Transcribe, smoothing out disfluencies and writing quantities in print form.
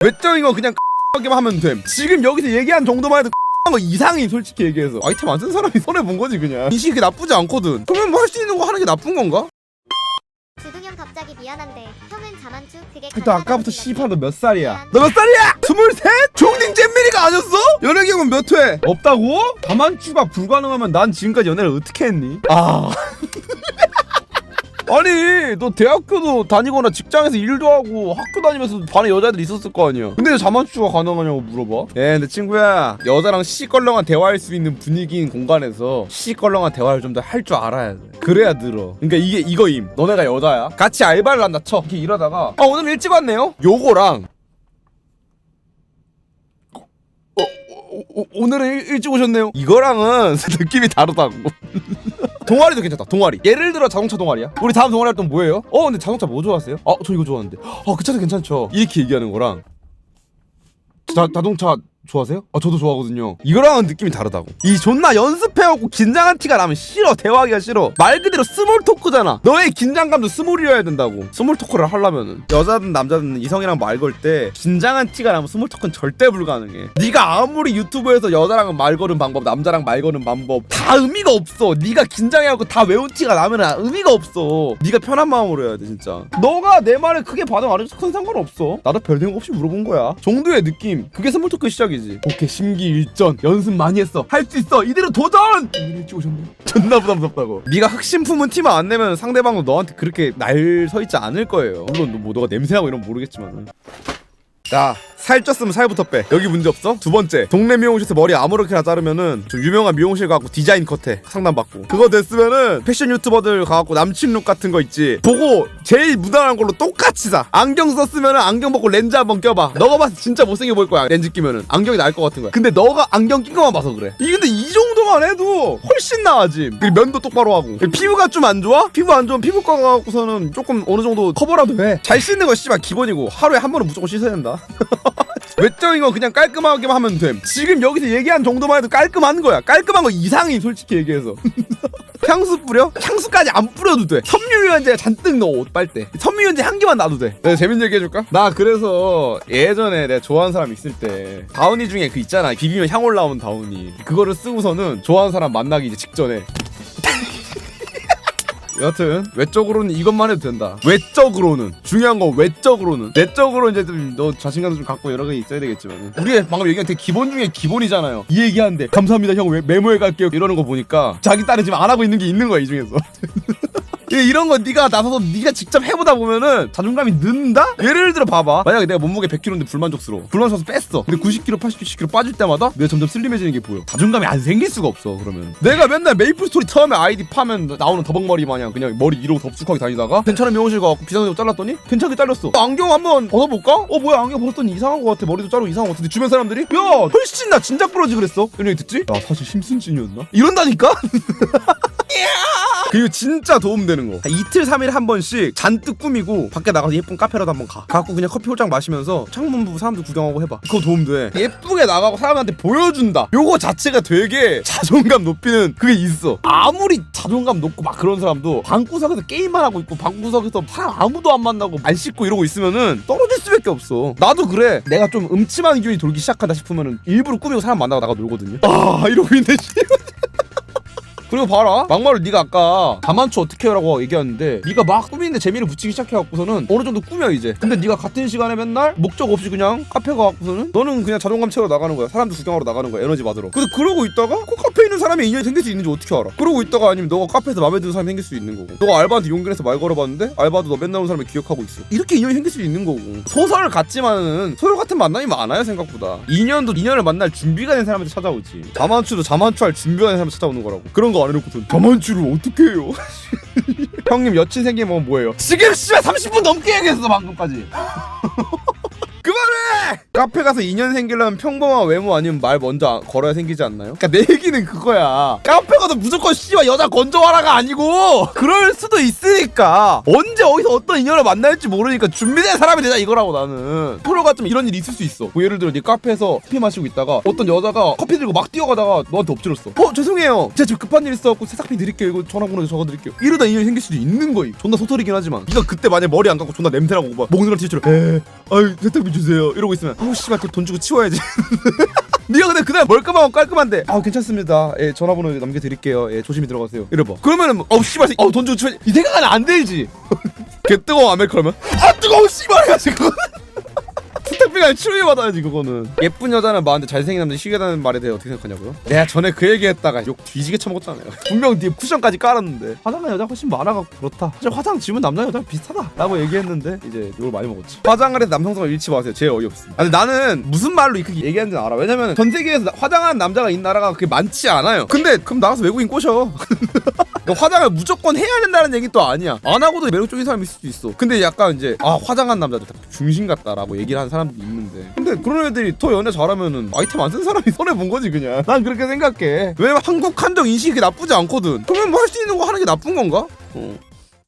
외적인 건 그냥 하기만 하면 됨. 지금 여기서 얘기한 정도만 해도 거 이상이 솔직히 얘기해서 아이템 안 쓴 사람이 손해본 거지. 그냥 인식이 그렇게 나쁘지 않거든. 그러면 뭐 할 수 있는 거 하는 게 나쁜 건가? 주둥형 갑자기 미안한데 형은 자만추 그게 너 아까부터 씨발 너 몇 살이야? 너 몇 살이야? 23? 종딩 잼민이가 아니었어? 연애 경험 몇 회? 없다고? 다만추가 불가능하면 난 지금까지 연애를 어떻게 했니? 아니 너 대학교도 다니거나 직장에서 일도 하고 학교 다니면서 반에 여자애들 있었을 거 아니야. 근데 왜 자만추가 가능하냐고 물어봐. 근데 친구야, 여자랑 시시껄렁한 대화할 수 있는 분위기인 공간에서 시시껄렁한 대화를 좀 더 할 줄 알아야 돼. 그래야 늘어. 그러니까 이게 이거임. 너네가 여자야, 같이 알바를 한다 쳐. 이렇게 일하다가 오늘 일찍 왔네요? 요거랑 오늘은 일찍 오셨네요, 이거랑은 느낌이 다르다고. 동아리도 괜찮다. 동아리 예를 들어 자동차 동아리야. 우리 다음 동아리 활동 뭐예요? 근데 자동차 뭐 좋아하세요? 저 이거 좋아하는데. 그 차도 괜찮죠. 이렇게 얘기하는 거랑 자동차 좋아하세요? 저도 좋아하거든요. 이거랑은 느낌이 다르다고. 이 존나 연습해갖고 긴장한 티가 나면 싫어. 대화하기가 싫어. 말 그대로 스몰 토크잖아. 너의 긴장감도 스몰이어야 된다고. 스몰 토크를 하려면은 여자든 남자든 이성이랑 말 걸 때 긴장한 티가 나면 스몰 토크는 절대 불가능해. 네가 아무리 유튜브에서 여자랑 말 거는 방법, 남자랑 말 거는 방법 다 의미가 없어. 네가 긴장해갖고 다 외운 티가 나면 의미가 없어. 네가 편한 마음으로 해야 돼 진짜. 너가 내 말에 크게 반응 안 해도 큰 상관없어. 나도 별 생각 없이 물어본 거야 정도의 느낌. 그게 스몰 토크 시작이지. 오케이, 심기일전. 연습 많이 했어. 할 수 있어. 이대로 도전! 일찍 오셨네. 존나 부담스럽다고. 네가 흑심 품은 티만 안 내면 상대방도 너한테 그렇게 날 서 있지 않을 거예요. 물론 뭐 너가 냄새나고 이러면 모르겠지만. 자, 살쪘으면 살부터 빼. 여기 문제 없어? 두 번째, 동네 미용실에서 머리 아무렇게나 자르면은 좀 유명한 미용실 가갖고 디자인 컷해. 상담받고. 그거 됐으면은 패션 유튜버들 가갖고 남친 룩 같은 거 있지, 보고 제일 무난한 걸로 똑같이 사. 안경 썼으면은 안경 벗고 렌즈 한번 껴봐. 너가 봐서 진짜 못생겨 보일 거야. 렌즈 끼면은 안경이 나을 것 같은 거야. 근데 너가 안경 낀 것만 봐서 그래. 근데 이 정도만 해도 훨씬 나아짐. 그리고 면도 똑바로 하고. 피부가 좀 안 좋아? 피부 안 좋으면 피부과 가갖고서는 조금 어느 정도 커버라도 해. 잘 씻는 거 씨발 기본이고 하루에 한 번은 무조건 씻어야 된다. 외적인 건 그냥 깔끔하게만 하면 됨. 지금 여기서 얘기한 정도만 해도 깔끔한 거야. 깔끔한 거 이상이 솔직히 얘기해서. 향수 뿌려? 향수까지 안 뿌려도 돼. 섬유유연제 잔뜩 넣어. 옷 빨 때 섬유유연제 향기만 나도 돼. 내가 재밌는 얘기 해줄까? 나 그래서 예전에 내가 좋아하는 사람 있을 때 다운이 중에 그 있잖아, 비비면 향 올라오는 다운이. 그거를 쓰고서는 좋아하는 사람 만나기 이제 직전에 여하튼 외적으로는 이것만 해도 된다. 외적으로는 중요한 건 외적으로는. 내적으로 이제 좀 너 자신감도 좀 갖고 여러 개 있어야 되겠지만, 우리 방금 얘기한 되게 기본 중에 기본이잖아요. 이 얘기하는데 감사합니다 형 왜 메모해 갈게요 이러는 거 보니까 자기 딸은 지금 안 하고 있는 게 있는 거야 이 중에서. 이런 거 네가 나서서 네가 직접 해보다 보면은 자존감이 는다? 예를 들어 봐봐. 만약에 내가 몸무게 100kg인데 불만족스러워. 불만족해서 뺐어. 근데 90kg, 80kg, 10kg 빠질 때마다 내가 점점 슬림해지는 게 보여. 자존감이 안 생길 수가 없어. 그러면 내가 맨날 메이플 스토리 처음에 아이디 파면 나오는 더벅머리 마냥 그냥 머리 이러고 덥숙하게 다니다가 괜찮은 미용실 가고 비싼 거 잘랐더니 괜찮게 잘렸어. 안경 한번 벗어볼까? 뭐야 안경 벗었더니 이상한 거 같아. 머리도 자르고 이상한 거 같은데 주변 사람들이 야 훨씬 나 진작 부러지 그랬어. 이런 얘기 듣지? 나 사실 심순진이었나? 이런다니까? 그리고 진짜 도움되는 거, 이틀 3일 한 번씩 잔뜩 꾸미고 밖에 나가서 예쁜 카페라도 한번 가갖고 그냥 커피 홀짝 마시면서 창문부 사람들 구경하고 해봐. 그거 도움돼. 예쁘게 나가고 사람한테 보여준다. 요거 자체가 되게 자존감 높이는 그게 있어. 아무리 자존감 높고 막 그런 사람도 방구석에서 게임만 하고 있고 방구석에서 사람 아무도 안 만나고 안 씻고 이러고 있으면은 떨어질 수밖에 없어. 나도 그래. 내가 좀 음침한 기운이 돌기 시작한다 싶으면은 일부러 꾸미고 사람 만나고 나가 놀거든요. 이러고 있네. 그리고 봐라, 막말로 네가 아까 자만추 어떻게 해라고 얘기하는데 네가 막 꾸미는데 재미를 붙이기 시작해갖고서는 어느 정도 꾸며 이제. 근데 네가 같은 시간에 맨날 목적 없이 그냥 카페 가갖고서는 너는 그냥 자존감 채우러 나가는 거야. 사람들 구경하러 나가는 거야. 에너지 받으러. 근데 그러고 있다가 그 카페에 있는 사람이 인연이 생길 수 있는지 어떻게 알아? 그러고 있다가 아니면 너가 카페에서 마음에 드는 사람이 생길 수 있는 거고, 너가 알바한테 용기 내서 말 걸어봤는데 알바도 너 맨날 오는 사람을 기억하고 있어. 이렇게 인연이 생길 수 있는 거고. 소설 같지만은 소설 같은 만남이 많아요 생각보다. 인연도 인연을 만날 준비가 된 사람한테 찾아오지. 자만추도 자만추 할 준비가 된 사람한테 찾아오는 거라고. 그런 거 안 해놓고선 자만추를 어떻게 해요? 형님 여친 생기면 뭐예요? 지금 씨발 30분 넘게 얘기했어 방금까지. 그만해! 카페 가서 인연 생기려면 평범한 외모 아니면 말 먼저 걸어야 생기지 않나요? 그러니까 내 얘기는 그거야. 카페 가서 무조건 씨발 여자 건져와라가 아니고 그럴 수도 있으니까 언제 어디서 어떤 인연을 만날지 모르니까 준비된 사람이 되자 이거라고. 나는 프로 같으면 이런 일이 있을 수 있어. 뭐 예를 들어 네 카페에서 커피 마시고 있다가 어떤 여자가 커피 들고 막 뛰어가다가 너한테 엎질렀어. 죄송해요 제가 지금 급한 일 있어갖고 세탁비 드릴게요. 이거 전화번호 적어드릴게요. 이러다 인연이 생길 수도 있는 거임. 존나 소설이긴 하지만 네가 그때 만약 머리 안 감고 존나 냄새나고 막 목누라 티처럼 아유 세탁비 주세요 이러고 있으면 아우 씨발 돈 주고 치워야지. 네가 근데 그날 멀끔하고 깔끔한데 아 괜찮습니다. 예 전화번호 남겨드릴게요. 예 조심히 들어가세요. 이래봐. 그러면은 씨발 돈 주고 치워 이 생각은 안 들지. 개 뜨거워 아메리카노면 아 뜨거워 씨발 해가지고. 스태프가 치료해 받아야지 그거는. 예쁜 여자는 많은데 잘생긴 남자 시기하다는 말에 대해 어떻게 생각하냐고요? 내가 전에 그 얘기했다가 욕 뒤지게 처먹었잖아요. 분명 뒤에 쿠션까지 깔았는데 화장한 여자 훨씬 많아가 그렇다. 사실 화장 지우면 남자 여자 비슷하다 라고 얘기했는데 이제 욕을 많이 먹었지. 화장을 해서 남성성을 잃지 마세요. 제일 어이없음. 근데 나는 무슨 말로 그렇게 얘기하는지 알아. 왜냐면 전 세계에서 화장하는 남자가 있는 나라가 그렇게 많지 않아요. 근데 그럼 나가서 외국인 꼬셔. 그러니까 화장을 무조건 해야 된다는 얘기 또 아니야. 안 하고도 매력적인 사람이 있을 수도 있어. 근데 약간 이제 화장한 남자들 다 중심 같다라고 얘기를 하는 사람들이 있는데, 근데 그런 애들이 더 연애 잘하면은 아이템 안 쓴 사람이 손해 본 거지 그냥. 난 그렇게 생각해. 왜냐면 한국 한정 인식이 나쁘지 않거든. 그러면 뭐 할 수 있는 거 하는 게 나쁜 건가?